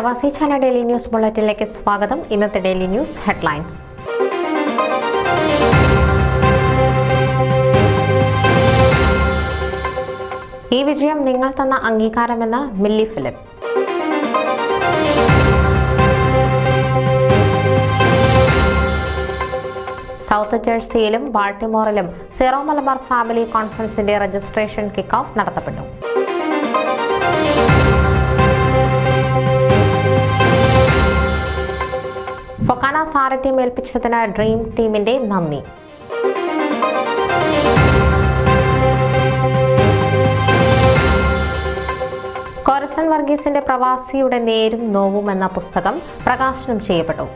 പ്രവാസി channel daily news ബുള്ളറ്റിനിലേക്ക് സ്വാഗതം. ഇന്നത്തെ ഡെയിലി ന്യൂസ് ഹെഡ്ലൈൻസ്. ഈ വിജയം നിങ്ങൾ തന്ന അംഗീകാരമെന്ന് മില്ലി ഫിലിപ്പ്. സൗത്ത് ജേഴ്സിയിലും ബാൾട്ടിമോറിലും സീറോ മലബാർ ഫാമിലി കോൺഫറൻസിന്റെ രജിസ്ട്രേഷൻ കിക്ക് ഓഫ് നടത്തപ്പെട്ടു. ഫൊക്കാന സാരഥ്യം ഏൽപ്പിച്ചതിന് ഡ്രീം ടീമിന്റെ നന്ദി. കൊരസൻ വർഗീസിന്റെ പ്രവാസിയുടെ നേരും നോവും എന്ന പുസ്തകം പ്രകാശനം ചെയ്യപ്പെട്ടു.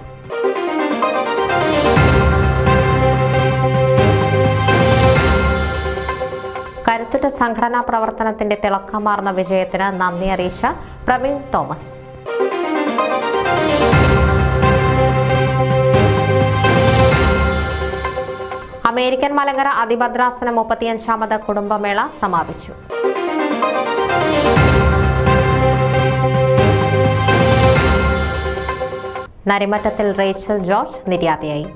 കരുത്തുറ്റ സംഘടനാ പ്രവർത്തനത്തിന്റെ തിളക്കമാർന്ന വിജയത്തിന് നന്ദി അറിയിച്ച പ്രവീൺ തോമസ്. അമേരിക്കൻ മലങ്കര അതിഭദ്രാസനം 35ാമത് കുടുംബമേള സമാപിച്ചു. നരിമറ്റത്തിൽ റേച്ചൽ ജോർജ് നിര്യാതയായി.